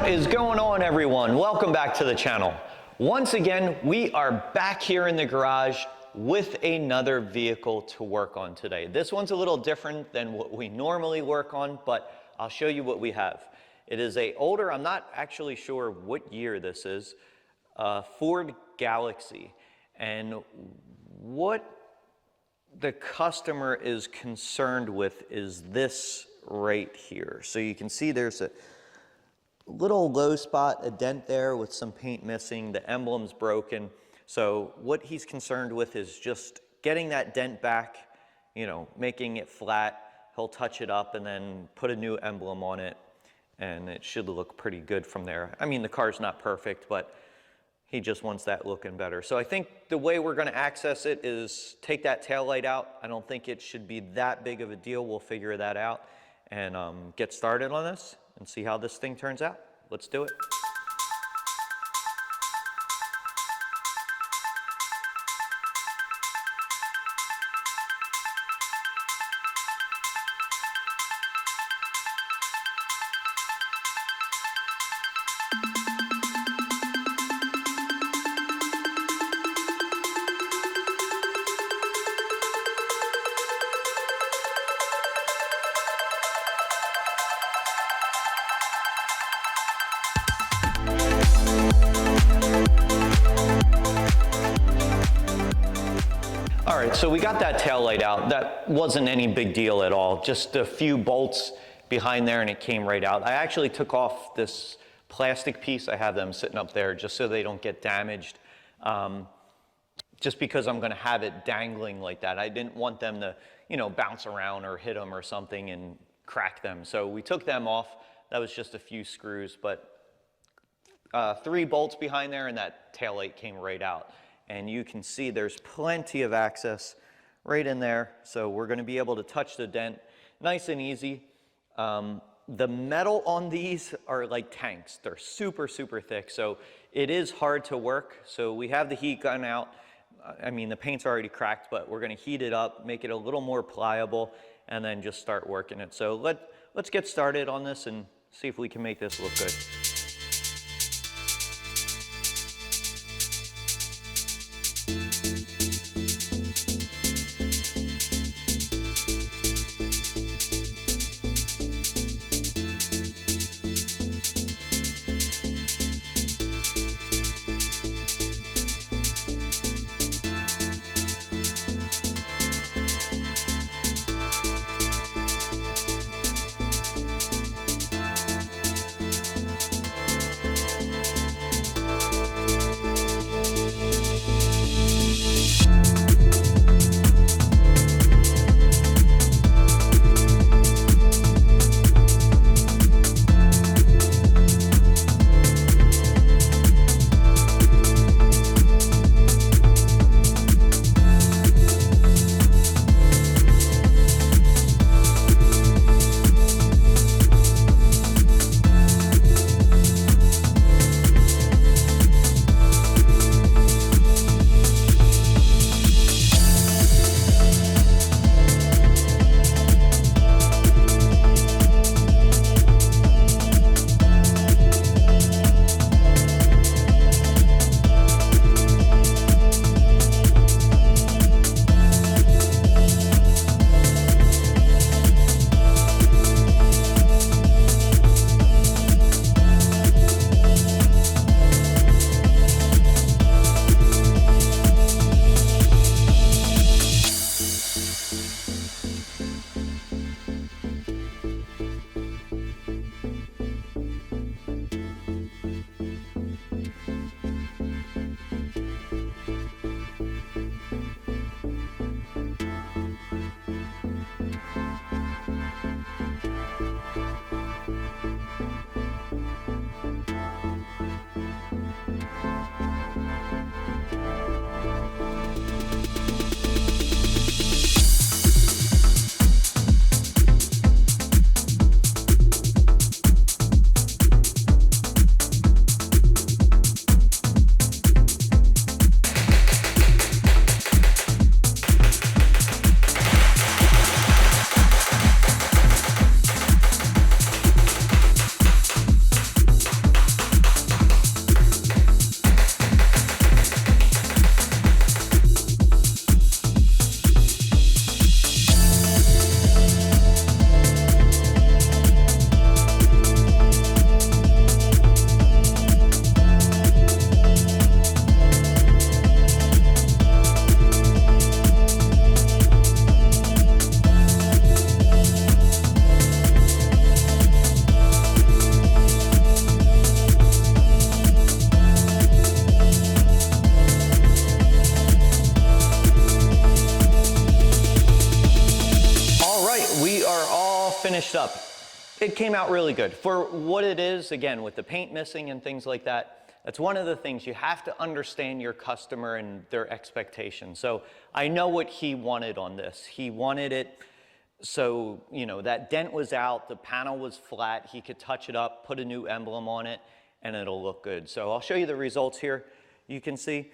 What is going on, everyone? Welcome back to the channel. Once again, we are back here in the garage with another vehicle to work on today. This one's a little different than what we normally work on, but I'll show you what we have. It is a older, I'm not actually sure what year this is, Ford Galaxy. And what the customer is concerned with is this right here. So you can see there's a little low spot, a dent there with some paint missing, the emblem's broken. So what he's concerned with is just getting that dent back, you know, making it flat. He'll touch it up and then put a new emblem on it, and it should look pretty good from there. I mean, the car's not perfect, but he just wants that looking better. So I think the way we're gonna access it is take that taillight out. I don't think it should be that big of a deal. We'll figure that out and get started on this and see how this thing turns out. Let's do it. All right, so we got that tail light out. That wasn't any big deal at all. Just a few bolts behind there and it came right out. I actually took off this plastic piece. I have them sitting up there just so they don't get damaged. Just because I'm gonna have it dangling like that. I didn't want them to, you know, bounce around or hit them or something and crack them. So we took them off. That was just a few screws, but 3 bolts behind there and that tail light came right out. And you can see there's plenty of access right in there. So we're gonna be able to touch the dent nice and easy. The metal on these are like tanks. They're super, super thick. So it is hard to work. So we have the heat gun out. I mean, the paint's already cracked, but we're gonna heat it up, make it a little more pliable, and then just start working it. So let's get started on this and see if we can make this look good. finished up. It came out really good. For what it is, again, with the paint missing and things like that, that's one of the things you have to understand your customer and their expectations. So I know what he wanted on this. He wanted it so, you know, that dent was out, the panel was flat, he could touch it up, put a new emblem on it, and it'll look good. So I'll show you the results here. You can see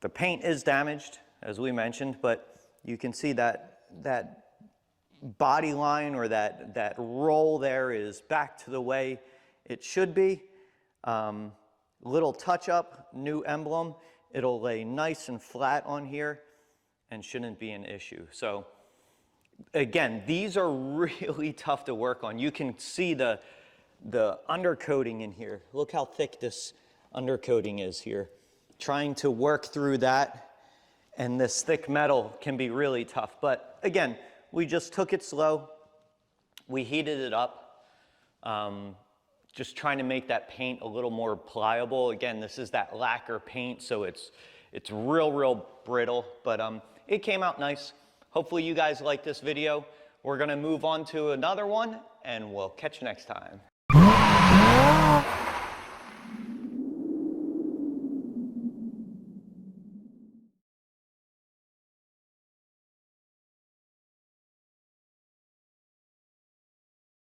the paint is damaged, as we mentioned, but you can see that body line or that roll there is back to the way it should be. Little touch up, new emblem. It'll lay nice and flat on here and shouldn't be an issue. So again, these are really tough to work on. You can see the undercoating in here. Look how thick this undercoating is here. Trying to work through that and this thick metal can be really tough. But again, we just took it slow. We heated it up. Just trying to make that paint a little more pliable. Again, this is that lacquer paint, so it's real brittle, but it came out nice. Hopefully you guys like this video. We're gonna move on to another one, and we'll catch you next time.